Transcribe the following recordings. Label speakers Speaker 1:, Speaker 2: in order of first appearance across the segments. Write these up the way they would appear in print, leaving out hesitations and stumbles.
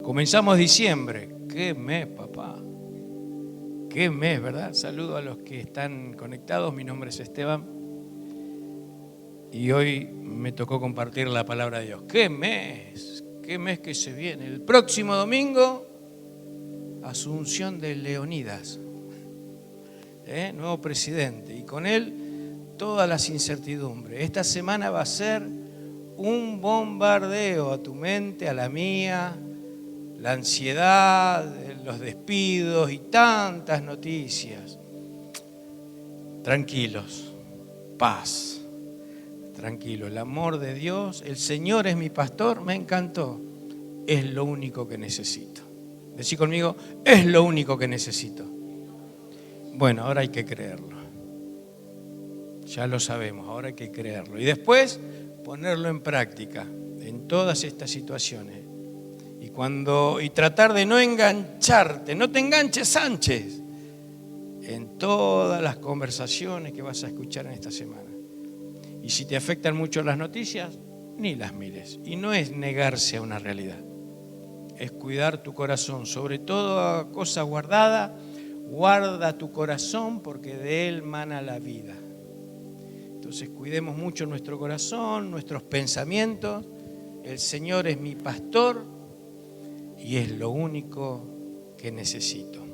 Speaker 1: Comenzamos diciembre. ¡Qué mes, papá! ¡Qué mes!, ¿verdad? Saludo a los que están conectados. Mi nombre es Esteban. Y hoy me tocó compartir la palabra de Dios. ¡Qué mes! ¡Qué mes que se viene! El próximo domingo, asunción de Leonidas, nuevo presidente. Y con él, todas las incertidumbres. Esta semana va a ser un bombardeo a tu mente, a la mía, la ansiedad, los despidos y tantas noticias. Tranquilos, paz, tranquilo. El amor de Dios, el Señor es mi pastor, me encantó. Es lo único que necesito. Decí conmigo, es lo único que necesito. Bueno, ahora hay que creerlo. Ya lo sabemos, ahora hay que creerlo. Y después ponerlo en práctica en todas estas situaciones. Y tratar de no engancharte, no te enganches, Sánchez, en todas las conversaciones que vas a escuchar en esta semana. Y si te afectan mucho las noticias, ni las mires. Y no es negarse a una realidad, es cuidar tu corazón. Sobre toda cosa guardada, guarda tu corazón porque de él mana la vida. Entonces cuidemos mucho nuestro corazón, nuestros pensamientos. El Señor es mi pastor y es lo único que necesito.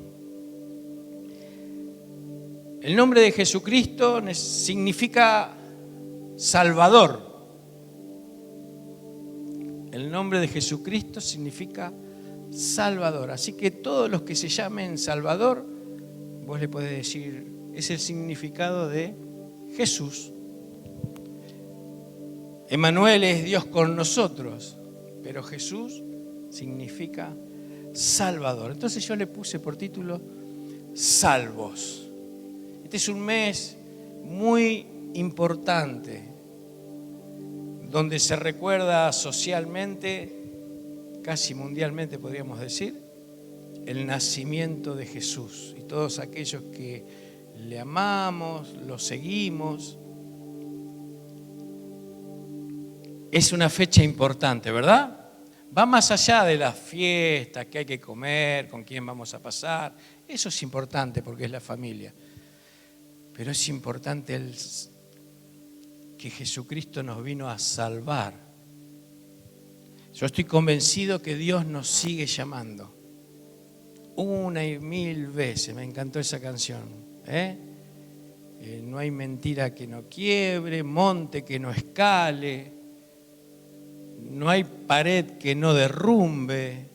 Speaker 1: El nombre de Jesucristo significa Salvador. El nombre de Jesucristo significa Salvador. Así que todos los que se llamen Salvador, vos le podés decir, es el significado de Jesús. Emmanuel es Dios con nosotros, pero Jesús significa Salvador. Entonces yo le puse por título Salvos. Este es un mes muy importante, donde se recuerda socialmente, casi mundialmente podríamos decir, el nacimiento de Jesús. Y todos aquellos que le amamos, lo seguimos. Es una fecha importante, ¿verdad? Va más allá de las fiestas, que hay que comer, con quién vamos a pasar. Eso es importante porque es la familia. Pero es importante que Jesucristo nos vino a salvar. Yo estoy convencido que Dios nos sigue llamando. Una y mil veces. Me encantó esa canción. No hay mentira que no quiebre, monte que no escale. No hay pared que no derrumbe.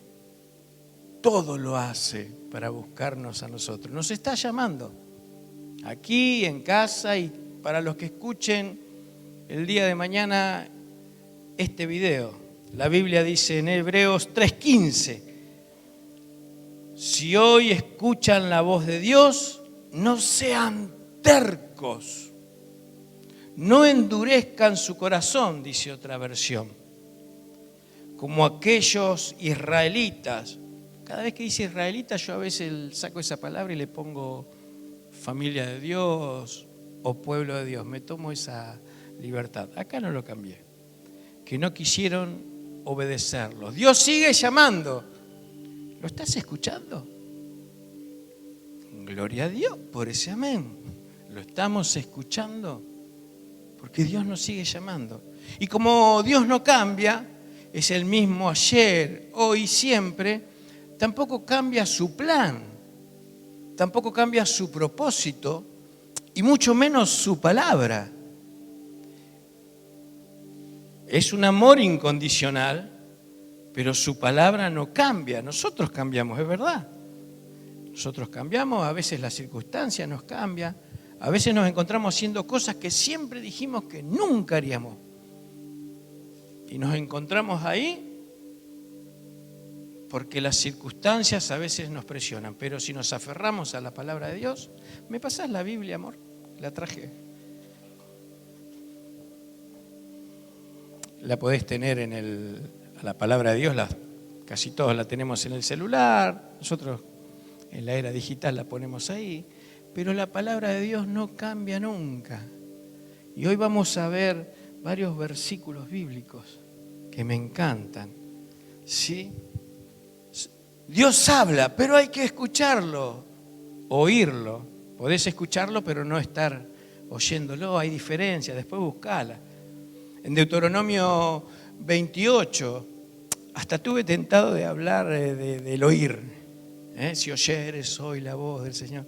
Speaker 1: Todo lo hace para buscarnos a nosotros. Nos está llamando. Aquí, en casa, y para los que escuchen el día de mañana este video. La Biblia dice en Hebreos 3:15, si hoy escuchan la voz de Dios, no sean tercos. No endurezcan su corazón, dice otra versión. Como aquellos israelitas. Cada vez que dice israelitas, yo a veces saco esa palabra y le pongo familia de Dios o pueblo de Dios. Me tomo esa libertad. Acá no lo cambié. Que no quisieron obedecerlo. Dios sigue llamando. ¿Lo estás escuchando? Gloria a Dios por ese amén. ¿Lo estamos escuchando? Porque Dios nos sigue llamando. Y como Dios no cambia, es el mismo ayer, hoy y siempre, tampoco cambia su plan, tampoco cambia su propósito y mucho menos su palabra. Es un amor incondicional, pero su palabra no cambia. Nosotros cambiamos, es verdad. Nosotros cambiamos, a veces las circunstancias nos cambian, a veces nos encontramos haciendo cosas que siempre dijimos que nunca haríamos. Y nos encontramos ahí porque las circunstancias a veces nos presionan. Pero si nos aferramos a la palabra de Dios, ¿me pasás la Biblia, amor? La traje. La podés tener a la palabra de Dios, casi todos la tenemos en el celular. Nosotros en la era digital la ponemos ahí. Pero la palabra de Dios no cambia nunca. Y hoy vamos a ver varios versículos bíblicos que me encantan, ¿sí? Dios habla, pero hay que escucharlo, oírlo. Podés escucharlo, pero no estar oyéndolo. Hay diferencia, después buscala. En Deuteronomio 28, hasta tuve tentado de hablar del oír. Si oyeres hoy la voz del Señor.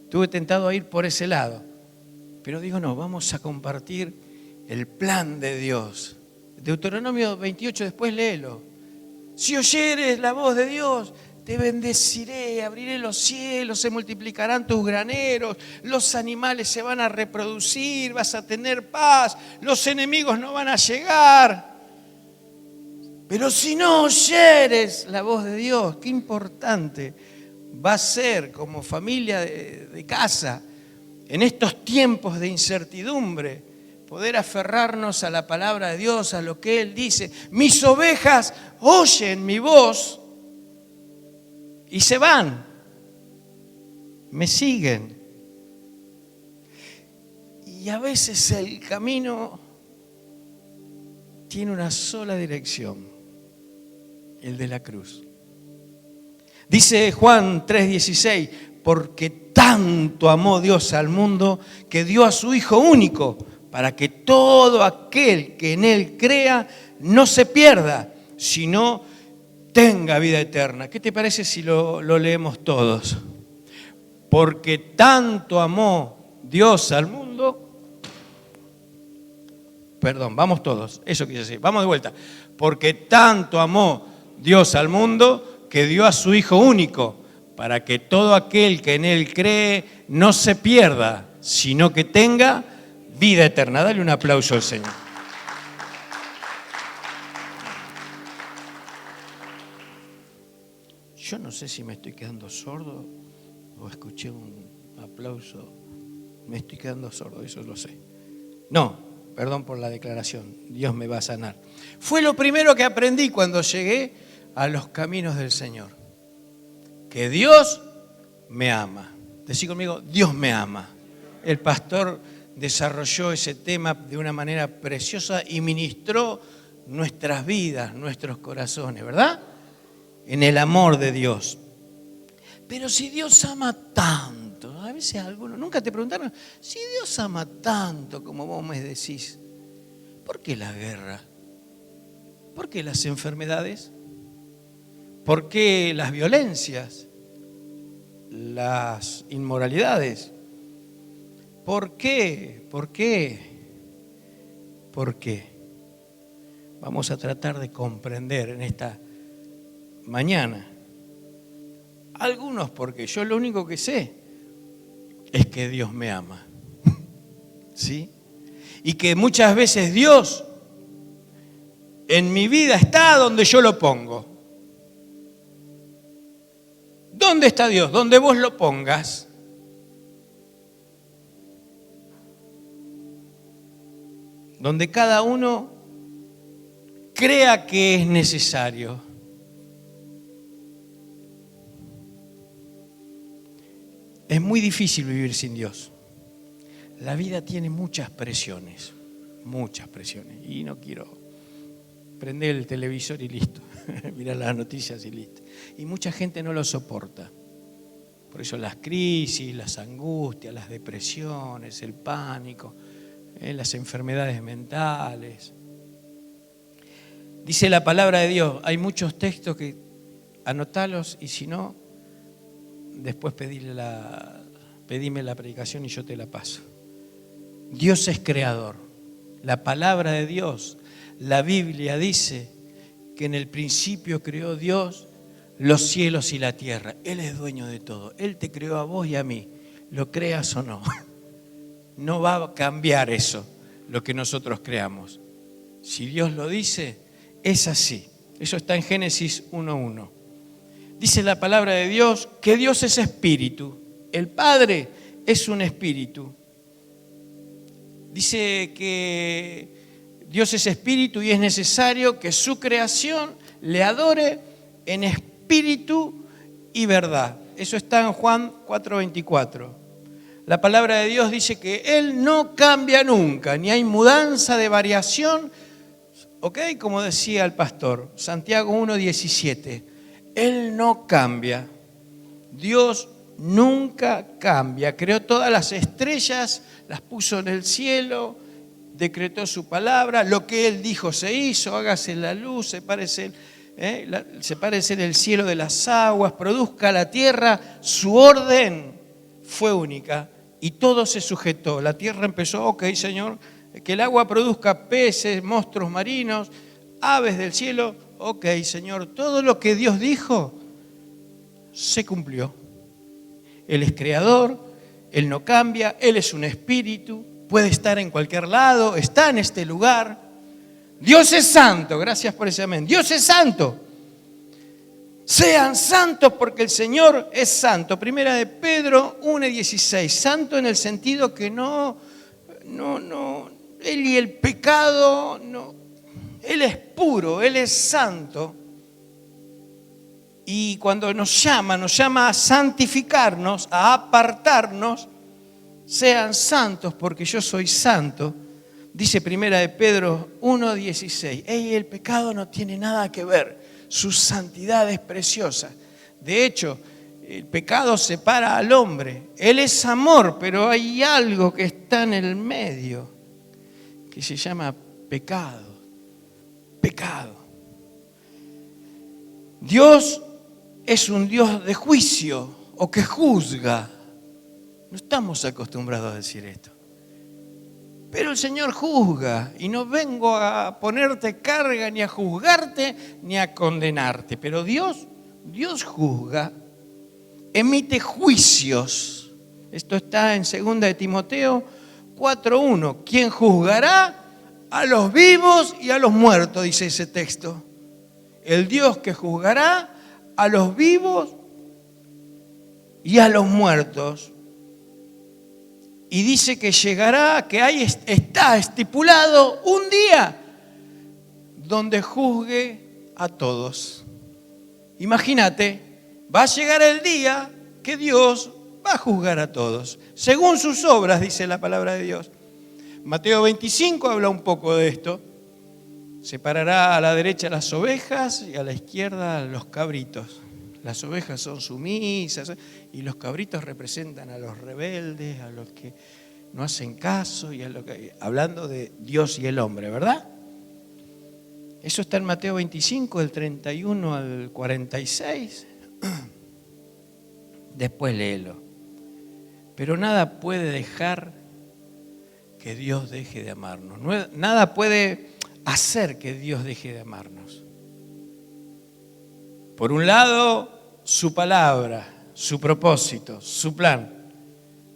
Speaker 1: Tuve tentado a ir por ese lado. Pero digo, no, vamos a compartir el plan de Dios. Deuteronomio 28, después léelo. Si oyeres la voz de Dios, te bendeciré, abriré los cielos, se multiplicarán tus graneros, los animales se van a reproducir, vas a tener paz, los enemigos no van a llegar. Pero si no oyeres la voz de Dios, qué importante va a ser como familia de casa, en estos tiempos de incertidumbre, poder aferrarnos a la palabra de Dios, a lo que Él dice. Mis ovejas oyen mi voz y se van, me siguen. Y a veces el camino tiene una sola dirección, el de la cruz. Dice Juan 3:16, porque tanto amó Dios al mundo que dio a su Hijo único, para que todo aquel que en Él crea no se pierda, sino tenga vida eterna. ¿Qué te parece si lo leemos todos? Porque tanto amó Dios al mundo. Perdón, vamos todos, eso quise decir, vamos de vuelta. Porque tanto amó Dios al mundo que dio a su Hijo único, para que todo aquel que en Él cree no se pierda, sino que tenga vida eterna. Dale un aplauso al Señor. Yo no sé si me estoy quedando sordo o escuché un aplauso. Me estoy quedando sordo, eso lo sé. No, perdón por la declaración, Dios me va a sanar. Fue lo primero que aprendí cuando llegué a los caminos del Señor. Que Dios me ama. Decí conmigo, Dios me ama. El pastor desarrolló ese tema de una manera preciosa y ministró nuestras vidas, nuestros corazones, ¿verdad? En el amor de Dios. Pero si Dios ama tanto, a veces algunos, nunca te preguntaron, si Dios ama tanto como vos me decís, ¿por qué la guerra? ¿Por qué las enfermedades? ¿Por qué las violencias? Las inmoralidades. ¿Por qué? ¿Por qué? ¿Por qué? Vamos a tratar de comprender en esta mañana. Algunos porque yo lo único que sé es que Dios me ama. ¿Sí? Y que muchas veces Dios en mi vida está donde yo lo pongo. ¿Dónde está Dios? Donde vos lo pongas. Donde cada uno crea que es necesario. Es muy difícil vivir sin Dios. La vida tiene muchas presiones, y no quiero prender el televisor y listo, mirar las noticias y listo. Y mucha gente no lo soporta. Por eso las crisis, las angustias, las depresiones, el pánico, las enfermedades mentales. Dice la palabra de Dios, hay muchos textos que anotalos y si no, después pedime la predicación y yo te la paso. Dios es creador. La palabra de Dios, la Biblia dice que en el principio creó Dios los cielos y la tierra. Él es dueño de todo. Él te creó a vos y a mí, lo creas o no. No va a cambiar eso, lo que nosotros creamos. Si Dios lo dice, es así. Eso está en Génesis 1:1. Dice la palabra de Dios que Dios es espíritu. El Padre es un espíritu. Dice que Dios es espíritu y es necesario que su creación le adore en espíritu y verdad. Eso está en Juan 4:24. La palabra de Dios dice que Él no cambia nunca, ni hay mudanza de variación, ¿ok? Como decía el pastor, Santiago 1:17. Él no cambia. Dios nunca cambia. Creó todas las estrellas, las puso en el cielo, decretó su palabra, lo que Él dijo se hizo, hágase la luz, sepárese el cielo de las aguas, produzca la tierra. Su orden fue única y todo se sujetó. La tierra empezó, ok, Señor, que el agua produzca peces, monstruos marinos, aves del cielo, ok, Señor, todo lo que Dios dijo se cumplió. Él es creador, Él no cambia, Él es un espíritu, puede estar en cualquier lado, está en este lugar. Dios es santo, gracias por ese amén. Dios es santo. Sean santos porque el Señor es santo. Primera de Pedro 1:16. Santo en el sentido que no, Él y el pecado, no. Él es puro, Él es santo. Y cuando nos llama a santificarnos, a apartarnos. Sean santos porque yo soy santo. Dice Primera de Pedro 1:16. El pecado no tiene nada que ver. Su santidad es preciosa. De hecho, el pecado separa al hombre. Él es amor, pero hay algo que está en el medio que se llama pecado. Pecado. Dios es un Dios de juicio o que juzga. No estamos acostumbrados a decir esto. Pero el Señor juzga y no vengo a ponerte carga, ni a juzgarte, ni a condenarte. Pero Dios juzga, emite juicios. Esto está en 2 de Timoteo 4:1. ¿Quién juzgará? A los vivos y a los muertos, dice ese texto. El Dios que juzgará a los vivos y a los muertos. Y dice que llegará, que ahí está estipulado un día donde juzgue a todos. Imagínate, va a llegar el día que Dios va a juzgar a todos, según sus obras, dice la palabra de Dios. Mateo 25 habla un poco de esto. Separará a la derecha las ovejas y a la izquierda los cabritos. Las ovejas son sumisas y los cabritos representan a los rebeldes, a los que no hacen caso, y hablando de Dios y el hombre, ¿verdad? Eso está en Mateo 25, del 31 al 46. Después léelo. Pero nada puede dejar que Dios deje de amarnos. Nada puede hacer que Dios deje de amarnos. Por un lado, su palabra, su propósito, su plan.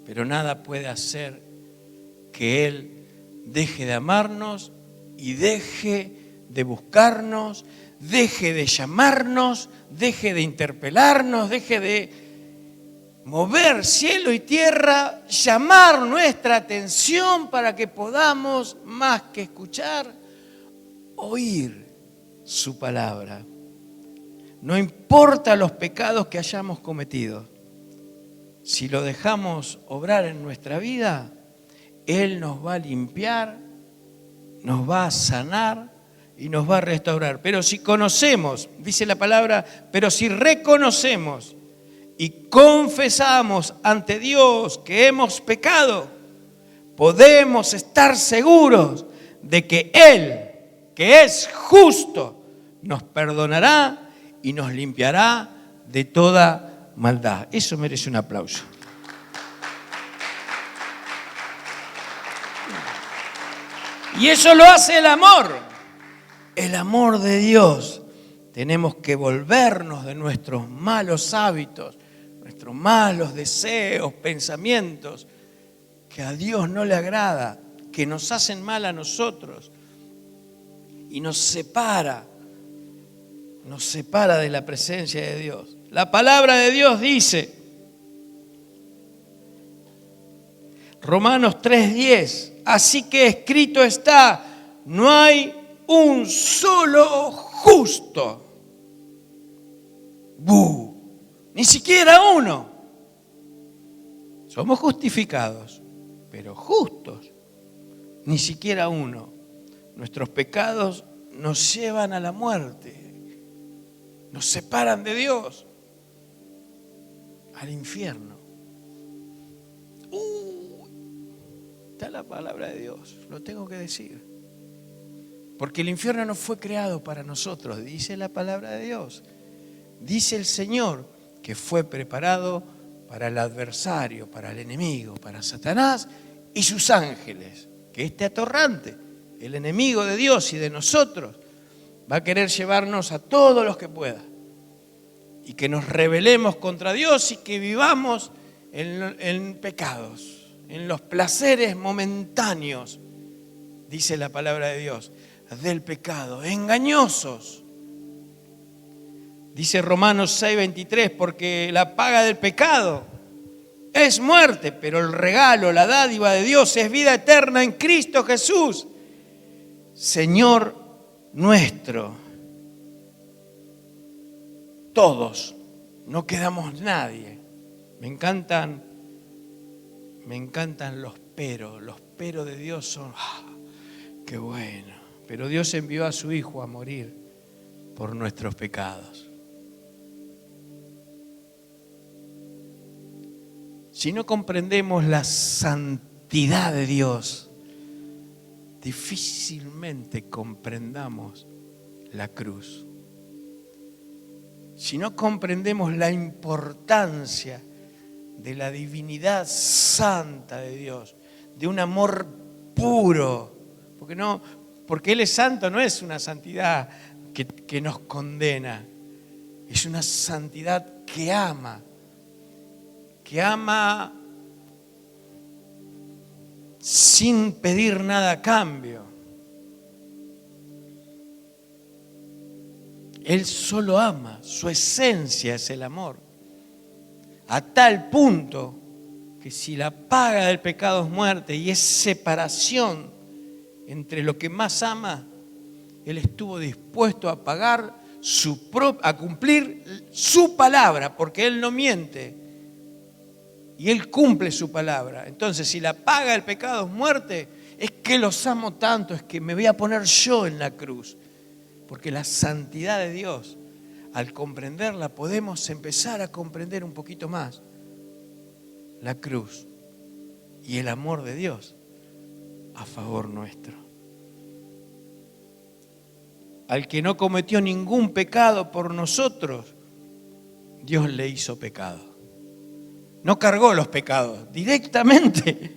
Speaker 1: Pero nada puede hacer que Él deje de amarnos y deje de buscarnos, deje de llamarnos, deje de interpelarnos, deje de mover cielo y tierra, llamar nuestra atención para que podamos, más que escuchar, oír su palabra. No importa los pecados que hayamos cometido, si lo dejamos obrar en nuestra vida, Él nos va a limpiar, nos va a sanar y nos va a restaurar. Pero si conocemos, dice la palabra, pero si reconocemos y confesamos ante Dios que hemos pecado, podemos estar seguros de que Él, que es justo, nos perdonará y nos limpiará de toda maldad. Eso merece un aplauso. Y eso lo hace el amor de Dios. Tenemos que volvernos de nuestros malos hábitos, nuestros malos deseos, pensamientos, que a Dios no le agrada, que nos hacen mal a nosotros y nos separa de la presencia de Dios. La palabra de Dios dice, Romanos 3:10, así que escrito está, no hay un solo justo. Ni siquiera uno. Somos justificados, pero justos, ni siquiera uno. Nuestros pecados nos llevan a la muerte. nos separan de Dios, al infierno. Está la palabra de Dios, lo tengo que decir. Porque el infierno no fue creado para nosotros, dice la palabra de Dios. Dice el Señor que fue preparado para el adversario, para el enemigo, para Satanás y sus ángeles. Que este atorrante, el enemigo de Dios y de nosotros, va a querer llevarnos a todos los que pueda. Y que nos rebelemos contra Dios y que vivamos en pecados, en los placeres momentáneos, dice la palabra de Dios, del pecado, engañosos. Dice Romanos 6:23, porque la paga del pecado es muerte, pero el regalo, la dádiva de Dios es vida eterna en Cristo Jesús, Señor nuestro. Todos, no quedamos nadie. Me encantan los peros de Dios son, qué bueno. Pero Dios envió a su Hijo a morir por nuestros pecados. Si no comprendemos la santidad de Dios, difícilmente comprendamos la cruz. Si no comprendemos la importancia de la divinidad santa de Dios, de un amor puro, porque Él es santo, no es una santidad que nos condena, es una santidad que ama sin pedir nada a cambio. Él solo ama, su esencia es el amor. A tal punto que si la paga del pecado es muerte y es separación entre lo que más ama, Él estuvo dispuesto a pagar a cumplir su palabra, porque Él no miente y Él cumple su palabra. Entonces, si la paga del pecado es muerte, es que los amo tanto, es que me voy a poner yo en la cruz. Porque la santidad de Dios, al comprenderla, podemos empezar a comprender un poquito más la cruz y el amor de Dios a favor nuestro. Al que no cometió ningún pecado por nosotros, Dios le hizo pecado. No cargó los pecados directamente.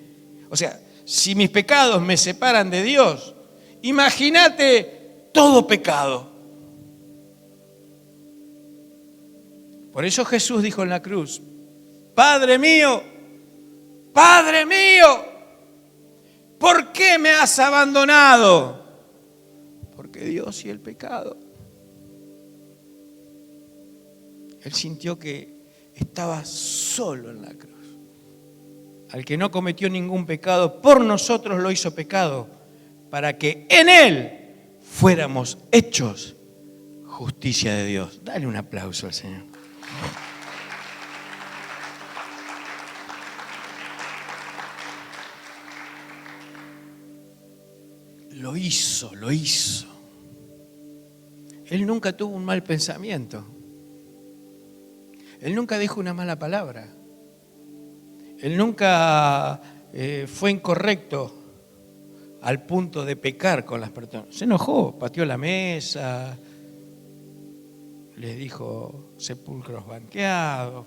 Speaker 1: O sea, si mis pecados me separan de Dios, imagínate todo pecado. Por eso Jesús dijo en la cruz, Padre mío, ¿por qué me has abandonado? Porque Dios y el pecado. Él sintió que estaba solo en la cruz. Al que no cometió ningún pecado, por nosotros lo hizo pecado, para que en Él fuéramos hechos justicia de Dios. Dale un aplauso al Señor. Lo hizo. Él nunca tuvo un mal pensamiento. Él nunca dijo una mala palabra. Él nunca fue incorrecto al punto de pecar con las personas. Se enojó, pateó la mesa, les dijo sepulcros blanqueados,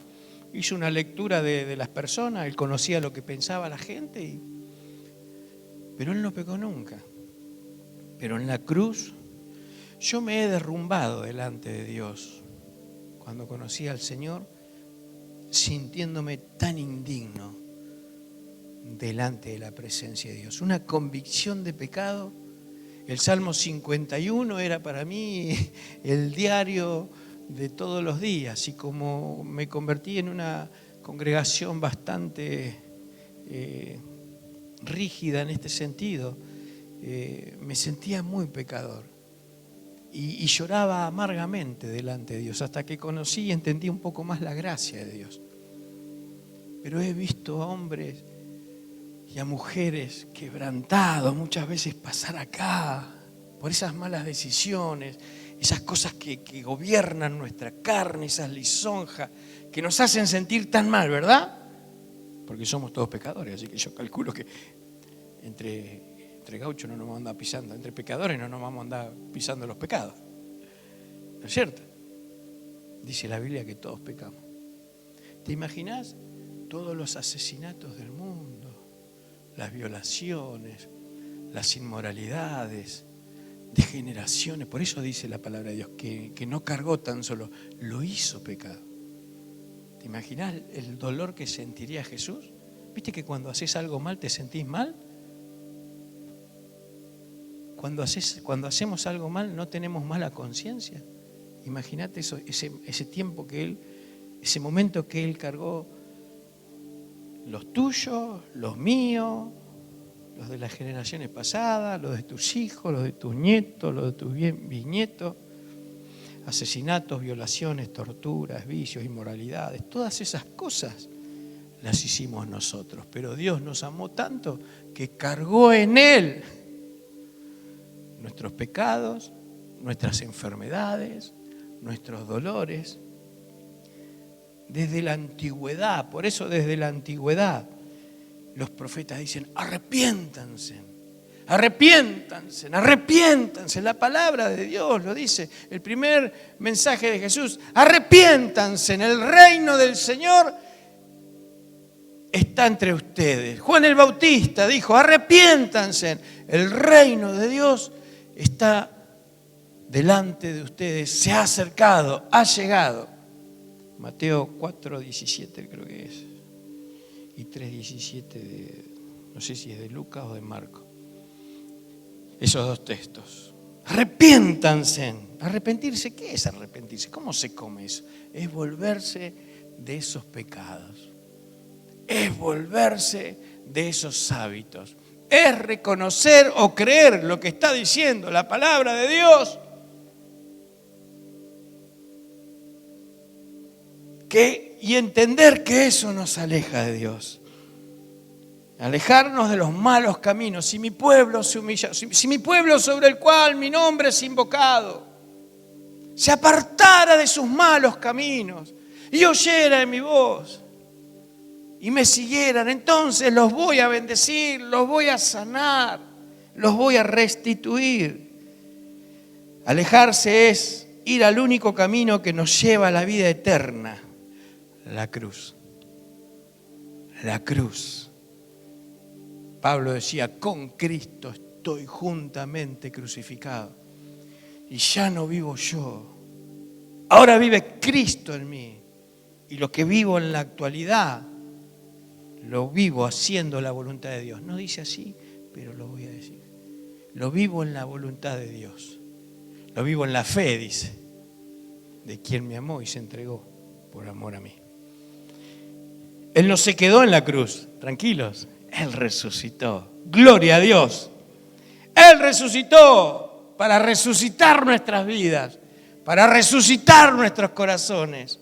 Speaker 1: hizo una lectura de las personas, él conocía lo que pensaba la gente, pero él no pecó nunca. Pero en la cruz yo me he derrumbado delante de Dios cuando conocí al Señor, sintiéndome tan indigno delante de la presencia de Dios. Una convicción de pecado. El Salmo 51 era para mí el diario de todos los días, y como me convertí en una congregación bastante rígida en este sentido, me sentía muy pecador y lloraba amargamente delante de Dios, hasta que conocí y entendí un poco más la gracia de Dios. Pero he visto a hombres y a mujeres quebrantados muchas veces pasar acá por esas malas decisiones, esas cosas que gobiernan nuestra carne, esas lisonjas, que nos hacen sentir tan mal, ¿verdad? Porque somos todos pecadores, así que yo calculo que entre gauchos no nos vamos a andar pisando, entre pecadores no nos vamos a andar pisando los pecados. ¿No es cierto? Dice la Biblia que todos pecamos. ¿Te imaginás todos los asesinatos del mundo, las violaciones, las inmoralidades, degeneraciones? Por eso dice la palabra de Dios que no cargó tan solo, lo hizo pecado. ¿Te imaginás el dolor que sentiría Jesús? ¿Viste que cuando haces algo mal te sentís mal? Cuando hacemos algo mal no tenemos mala conciencia. Imagínate eso, ese tiempo que Él, ese momento que Él cargó los tuyos, los míos, los de las generaciones pasadas, los de tus hijos, los de tus nietos, los de tus bisnietos. Asesinatos, violaciones, torturas, vicios, inmoralidades, todas esas cosas las hicimos nosotros. Pero Dios nos amó tanto que cargó en Él nuestros pecados, nuestras enfermedades, nuestros dolores. Desde la antigüedad, por eso desde la antigüedad los profetas dicen: arrepiéntanse, arrepiéntanse, arrepiéntanse. La palabra de Dios lo dice, el primer mensaje de Jesús: arrepiéntanse, el reino del Señor está entre ustedes. Juan el Bautista dijo: arrepiéntanse, el reino de Dios está delante de ustedes, se ha acercado, ha llegado. Mateo 4:17 creo que es, y 3:17 no sé si es de Lucas o de Marcos. Esos dos textos. Arrepiéntanse. ¿Arrepentirse? ¿Qué es arrepentirse? ¿Cómo se come eso? Es volverse de esos pecados. Es volverse de esos hábitos. Es reconocer o creer lo que está diciendo la palabra de Dios. Y entender que eso nos aleja de Dios. Alejarnos de los malos caminos. Si mi pueblo se humilla, si mi pueblo sobre el cual mi nombre es invocado, se apartara de sus malos caminos y oyera de mi voz y me siguieran, entonces los voy a bendecir, los voy a sanar, los voy a restituir. Alejarse es ir al único camino que nos lleva a la vida eterna, la cruz. La cruz. Pablo decía: con Cristo estoy juntamente crucificado. Y ya no vivo yo. Ahora vive Cristo en mí. Y lo que vivo en la actualidad, lo vivo haciendo la voluntad de Dios. No dice así, pero lo voy a decir. Lo vivo en la voluntad de Dios. Lo vivo en la fe, dice, de quien me amó y se entregó por amor a mí. Él no se quedó en la cruz, tranquilos. Él resucitó. Gloria a Dios. Él resucitó para resucitar nuestras vidas, para resucitar nuestros corazones.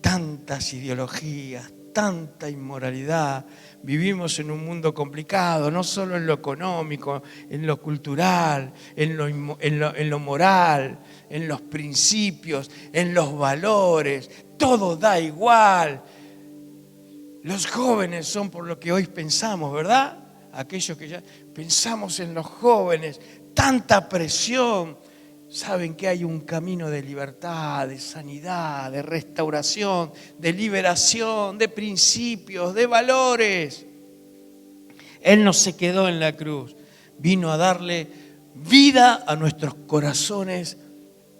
Speaker 1: Tantas ideologías, tanta inmoralidad. Vivimos en un mundo complicado, no solo en lo económico, en lo cultural, en lo moral, en los principios, en los valores. Todo da igual. Los jóvenes son por lo que hoy pensamos, ¿verdad? Aquellos que ya pensamos en los jóvenes, tanta presión. Saben que hay un camino de libertad, de sanidad, de restauración, de liberación, de principios, de valores. Él no se quedó en la cruz, vino a darle vida a nuestros corazones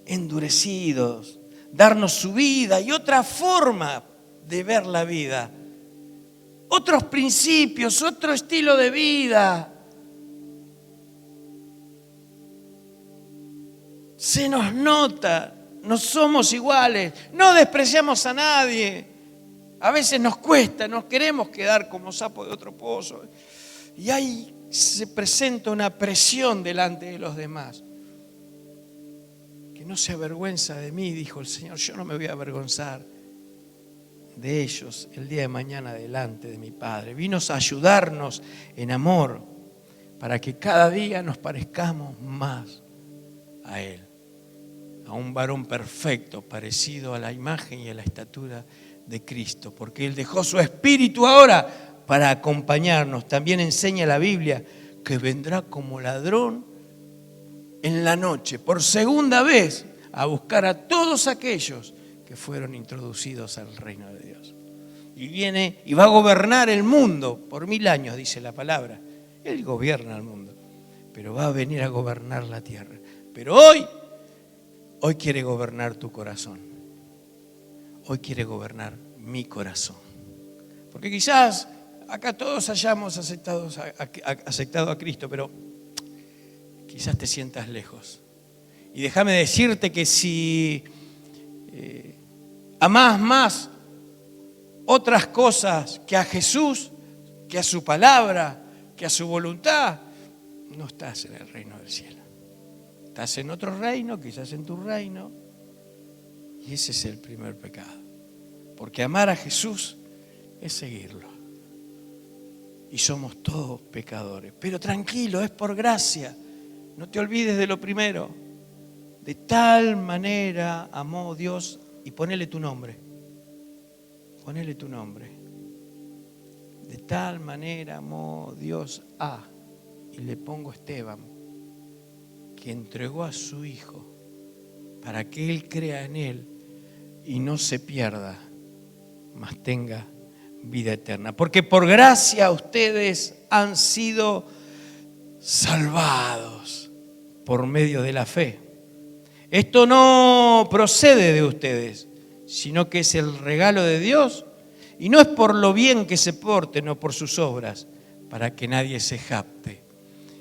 Speaker 1: endurecidos, darnos su vida y otra forma de ver la vida. Otros principios, otro estilo de vida. Se nos nota, no somos iguales, no despreciamos a nadie. A veces nos cuesta, nos queremos quedar como sapo de otro pozo. Y ahí se presenta una presión delante de los demás. Que no se avergüenza de mí, dijo el Señor, yo no me voy a avergonzar de ellos el día de mañana delante de mi Padre. Vino a ayudarnos en amor para que cada día nos parezcamos más a Él. a un varón perfecto, parecido a la imagen y a la estatura de Cristo, porque Él dejó su Espíritu ahora para acompañarnos. También enseña la Biblia que vendrá como ladrón en la noche, por segunda vez, a buscar a todos aquellos que fueron introducidos al reino de Dios. Y viene y va a gobernar el mundo por 1000 años, dice la palabra. Él gobierna el mundo, pero va a venir a gobernar la tierra. Pero hoy quiere gobernar tu corazón. Hoy quiere gobernar mi corazón. Porque quizás acá todos hayamos aceptado a Cristo, pero quizás te sientas lejos. Y déjame decirte que si amás más otras cosas que a Jesús, que a su palabra, que a su voluntad, no estás en el reino del cielo. Estás en otro reino, quizás en tu reino, y ese es el primer pecado. Porque amar a Jesús es seguirlo. Y somos todos pecadores. Pero tranquilo, es por gracia. No te olvides de lo primero. De tal manera amó Dios, y ponele tu nombre. Ponele tu nombre. De tal manera amó Dios a, y le pongo Esteban, que entregó a su Hijo para que Él crea en Él y no se pierda, mas tenga vida eterna. Porque por gracia ustedes han sido salvados por medio de la fe. Esto no procede de ustedes, sino que es el regalo de Dios, y no es por lo bien que se porten o por sus obras, para que nadie se jacte.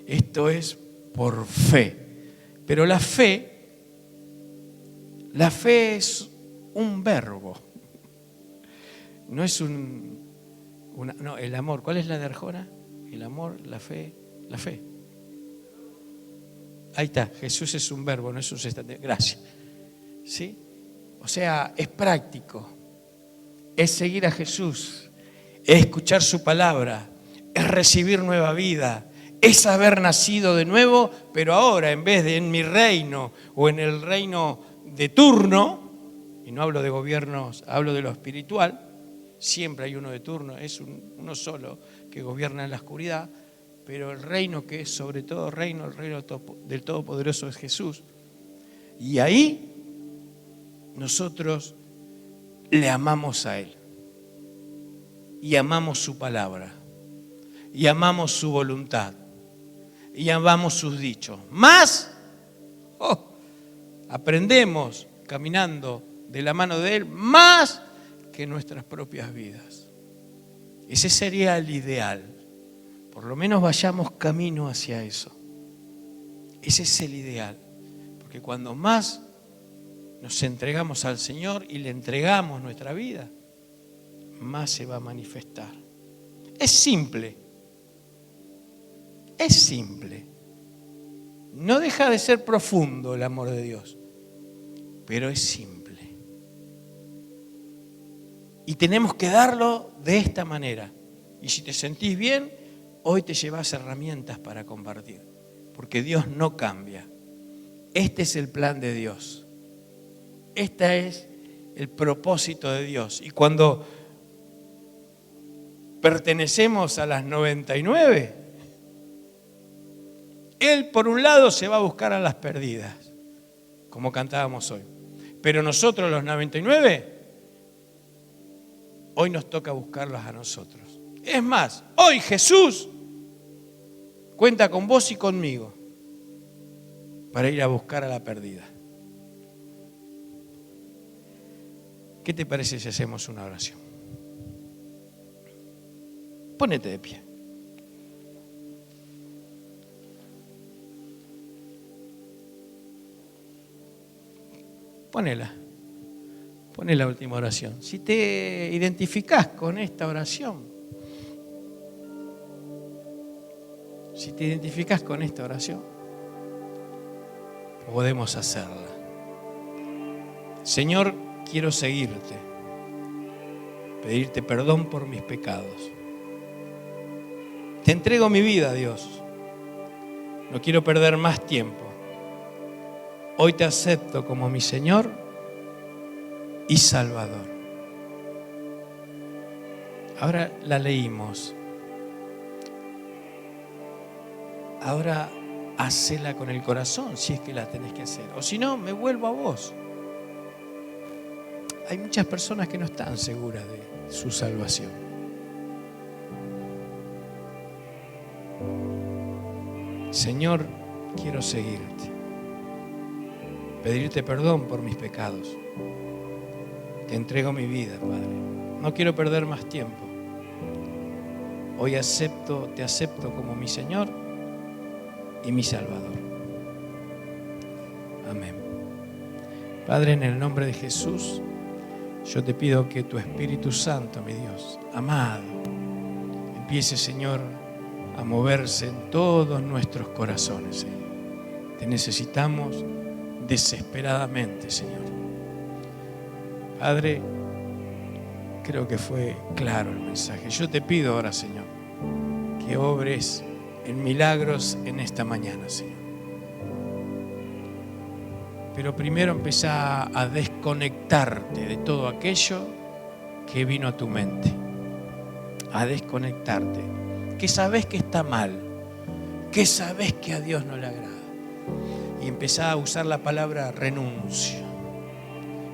Speaker 1: Esto es por fe. Pero la fe es un verbo. No es no, el amor. ¿Cuál es la de Arjona? El amor, la fe, la fe. Ahí está, Jesús es un verbo, no es un sustantivo. Gracias. ¿Sí? O sea, es práctico. Es seguir a Jesús. Es escuchar su palabra. Es recibir nueva vida. Es haber nacido de nuevo, pero ahora en vez de en mi reino o en el reino de turno, y no hablo de gobiernos, hablo de lo espiritual, siempre hay uno de turno, es uno solo que gobierna en la oscuridad, pero el reino que es sobre todo reino, el reino del Todopoderoso es Jesús. Y ahí nosotros le amamos a Él, y amamos su palabra, y amamos su voluntad, y amamos sus dichos. Más, aprendemos caminando de la mano de Él, más que nuestras propias vidas. Ese sería el ideal. Por lo menos vayamos camino hacia eso. Ese es el ideal. Porque cuando más nos entregamos al Señor y le entregamos nuestra vida, más se va a manifestar. Es simple. Es simple. No deja de ser profundo el amor de Dios, pero es simple. Y tenemos que darlo de esta manera. Y si te sentís bien, hoy te llevas herramientas para compartir. Porque Dios no cambia. Este es el plan de Dios. Este es el propósito de Dios. Y cuando pertenecemos a las 99, Él por un lado se va a buscar a las perdidas, como cantábamos hoy. Pero nosotros los 99, hoy nos toca buscarlas a nosotros. Es más, hoy Jesús cuenta con vos y conmigo para ir a buscar a la perdida. ¿Qué te parece si hacemos una oración? Pónete de pie. Ponela. Poné la última oración. Si te identificás con esta oración, podemos hacerla. Señor, quiero seguirte, pedirte perdón por mis pecados. Te entrego mi vida, Dios. No quiero perder más tiempo. Hoy te acepto como mi Señor y Salvador. Ahora la leímos. Ahora hacela con el corazón si es que la tenés que hacer. O si no, me vuelvo a vos. Hay muchas personas que no están seguras de su salvación. Señor, quiero seguirte. Pedirte perdón por mis pecados. Te entrego mi vida, Padre. No quiero perder más tiempo. Hoy te acepto como mi Señor y mi Salvador. Amén. Padre, en el nombre de Jesús, yo te pido que tu Espíritu Santo, mi Dios, amado, empiece, Señor, a moverse en todos nuestros corazones, Señor. Te necesitamos desesperadamente, Señor. Padre, creo que fue claro el mensaje. Yo te pido ahora, Señor, que obres en milagros en esta mañana, Señor. Pero primero empezá a desconectarte de todo aquello que vino a tu mente. A desconectarte. Que sabés que está mal. Que sabés que a Dios no le agrada. Y empezá a usar la palabra renuncio.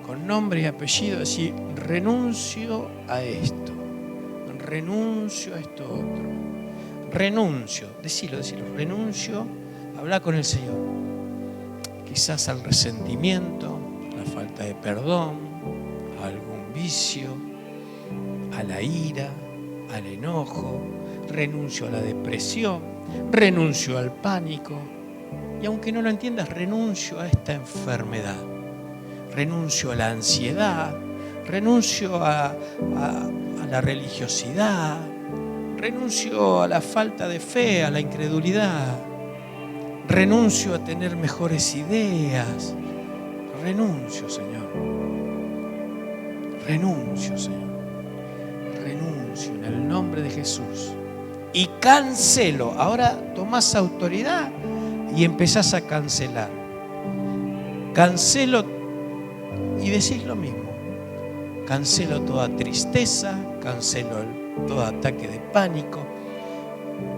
Speaker 1: Con nombre y apellido, decir, renuncio a esto. Renuncio a esto otro. Renuncio, decilo, renuncio, habla con el Señor. Quizás al resentimiento, a la falta de perdón, a algún vicio, a la ira, al enojo, renuncio a la depresión, renuncio al pánico. Y aunque no lo entiendas, renuncio a esta enfermedad, renuncio a la ansiedad, renuncio a la religiosidad, renuncio a la falta de fe, a la incredulidad. Renuncio a tener mejores ideas. Renuncio, Señor. Renuncio, Señor. Renuncio en el nombre de Jesús. Y cancelo. Ahora tomás autoridad y empezás a cancelar. Cancelo y decís lo mismo. Cancelo toda tristeza, cancelo todo ataque de pánico,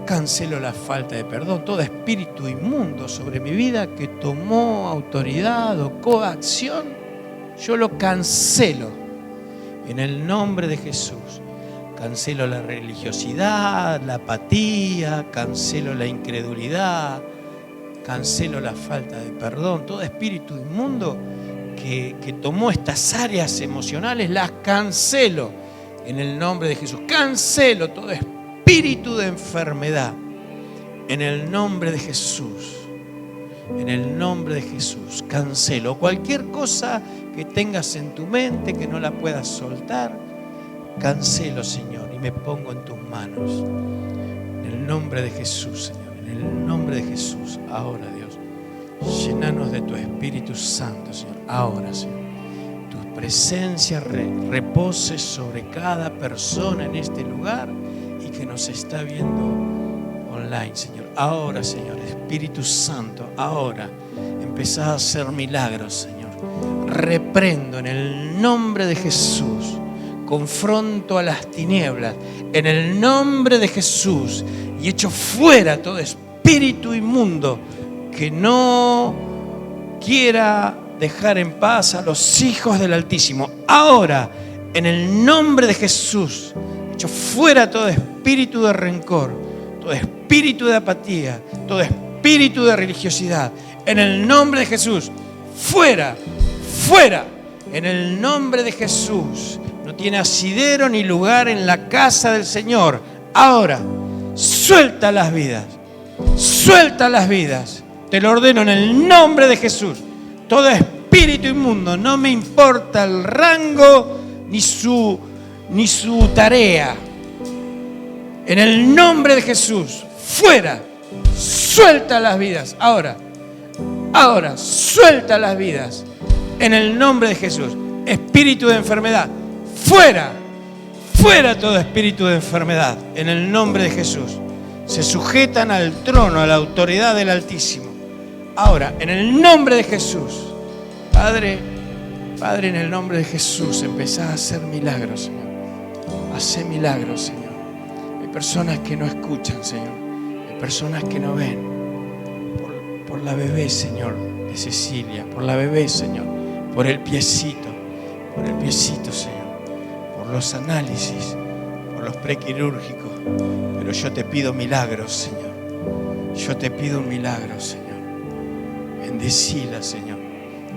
Speaker 1: cancelo la falta de perdón, todo espíritu inmundo sobre mi vida que tomó autoridad o coacción, yo lo cancelo en el nombre de Jesús. Cancelo la religiosidad, la apatía, cancelo la incredulidad, cancelo la falta de perdón, todo espíritu inmundo que tomó estas áreas emocionales, las cancelo en el nombre de Jesús. Cancelo todo espíritu de enfermedad en el nombre de Jesús. En el nombre de Jesús cancelo cualquier cosa que tengas en tu mente que no la puedas soltar. Cancelo, Señor, y me pongo en tus manos. En el nombre de Jesús, Señor. En el nombre de Jesús. Ahora, Dios, llénanos de tu Espíritu Santo, Señor. Ahora, Señor. Tu presencia repose sobre cada persona en este lugar y que nos está viendo online, Señor. Ahora, Señor, Espíritu Santo, ahora empezá a hacer milagros, Señor. Reprendo en el nombre de Jesús. Confronto a las tinieblas en el nombre de Jesús y echo fuera todo espíritu inmundo que no quiera dejar en paz a los hijos del Altísimo. Ahora, en el nombre de Jesús, echo fuera todo espíritu de rencor, todo espíritu de apatía, todo espíritu de religiosidad. En el nombre de Jesús, fuera, fuera, en el nombre de Jesús. No tiene asidero ni lugar en la casa del Señor. Ahora, suelta las vidas. Suelta las vidas. Te lo ordeno en el nombre de Jesús. Todo espíritu inmundo, no me importa el rango ni su tarea. En el nombre de Jesús, fuera. Suelta las vidas. Ahora, suelta las vidas. En el nombre de Jesús. Espíritu de enfermedad. Fuera, fuera todo espíritu de enfermedad, en el nombre de Jesús. Se sujetan al trono, a la autoridad del Altísimo. Ahora, en el nombre de Jesús, Padre, en el nombre de Jesús, empezá a hacer milagros, Señor. Hacé milagros, Señor. Hay personas que no escuchan, Señor. Hay personas que no ven. Por la bebé, Señor, de Cecilia. Por la bebé, Señor. Por el piecito, Señor. Por los análisis, por los prequirúrgicos. Pero yo te pido milagros, Señor. Yo te pido un milagro, Señor. Bendecila, Señor.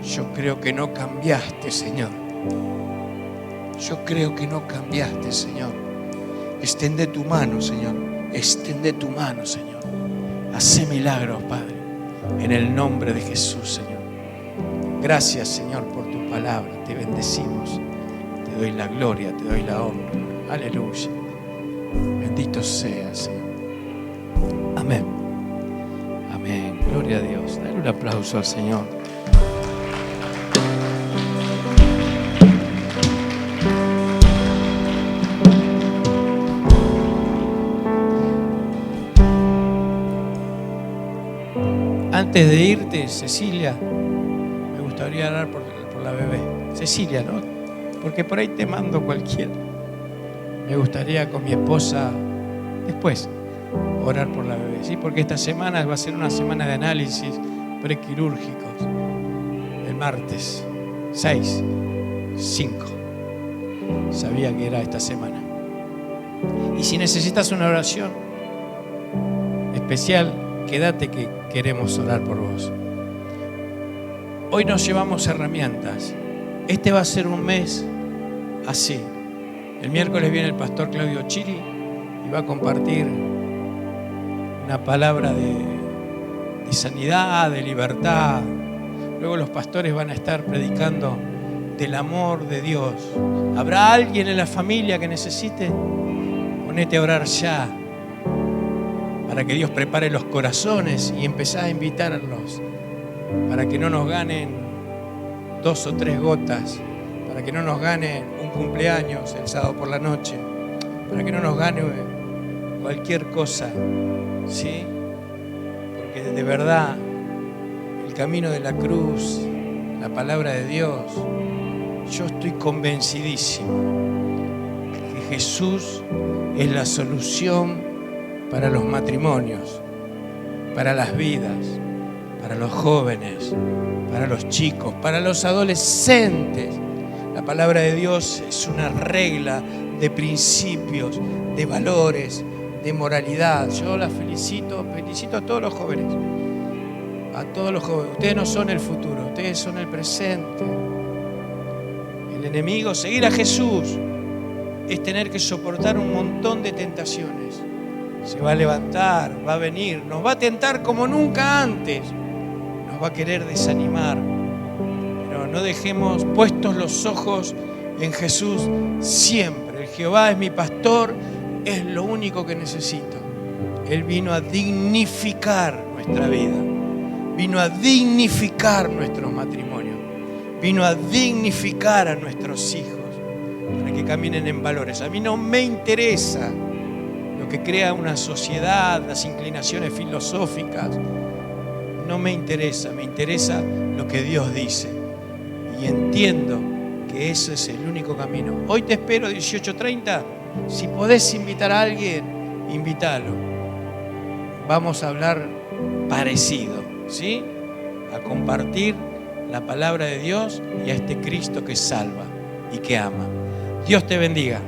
Speaker 1: Yo creo que no cambiaste, Señor. Yo creo que no cambiaste, Señor. Extiende tu mano, Señor. Extiende tu mano, Señor. Hace milagros, Padre. En el nombre de Jesús, Señor. Gracias, Señor, por tu palabra. Te bendecimos. Te doy la gloria, te doy la honra. Aleluya. Bendito seas, Señor. Amén. Amén. Gloria a Dios. Dale un aplauso al Señor. Antes de irte, Cecilia, me gustaría orar por la bebé. Cecilia, ¿no? Porque por ahí te mando cualquiera. Me gustaría con mi esposa, después, orar por la bebé, ¿sí? Porque esta semana va a ser una semana de análisis prequirúrgicos. El martes 6, 5. Sabía que era esta semana. Y si necesitas una oración especial, quédate que queremos orar por vos. Hoy nos llevamos herramientas. Este va a ser un mes así. El miércoles viene el pastor Claudio Chiri y va a compartir una palabra de sanidad, de libertad. Luego los pastores van a estar predicando del amor de Dios. ¿Habrá alguien en la familia que necesite? Ponete a orar ya, para que Dios prepare los corazones y empezá a invitarlos, para que no nos ganen 2 o 3 gotas, para que no nos gane un cumpleaños el sábado por la noche, para que no nos gane cualquier cosa, ¿sí? Porque de verdad el camino de la cruz, la palabra de Dios, yo estoy convencidísimo que Jesús es la solución para los matrimonios, para las vidas, para los jóvenes, para los chicos, para los adolescentes. La palabra de Dios es una regla de principios, de valores, de moralidad. Yo la felicito a todos los jóvenes. A todos los jóvenes. Ustedes no son el futuro, ustedes son el presente. El enemigo, seguir a Jesús, es tener que soportar un montón de tentaciones. Se va a levantar, va a venir, nos va a tentar como nunca antes, nos va a querer desanimar, pero no dejemos puestos los ojos en Jesús siempre. El Jehová es mi pastor, es lo único que necesito. Él vino a dignificar nuestra vida, vino a dignificar nuestros matrimonios, vino a dignificar a nuestros hijos para que caminen en valores. A mí no me interesa que crea una sociedad, las inclinaciones filosóficas. No me interesa, me interesa lo que Dios dice. Y entiendo que ese es el único camino. Hoy te espero 18:30. Si podés invitar a alguien, invítalo. Vamos a hablar parecido, ¿sí? A compartir la palabra de Dios y a este Cristo que salva y que ama. Dios te bendiga.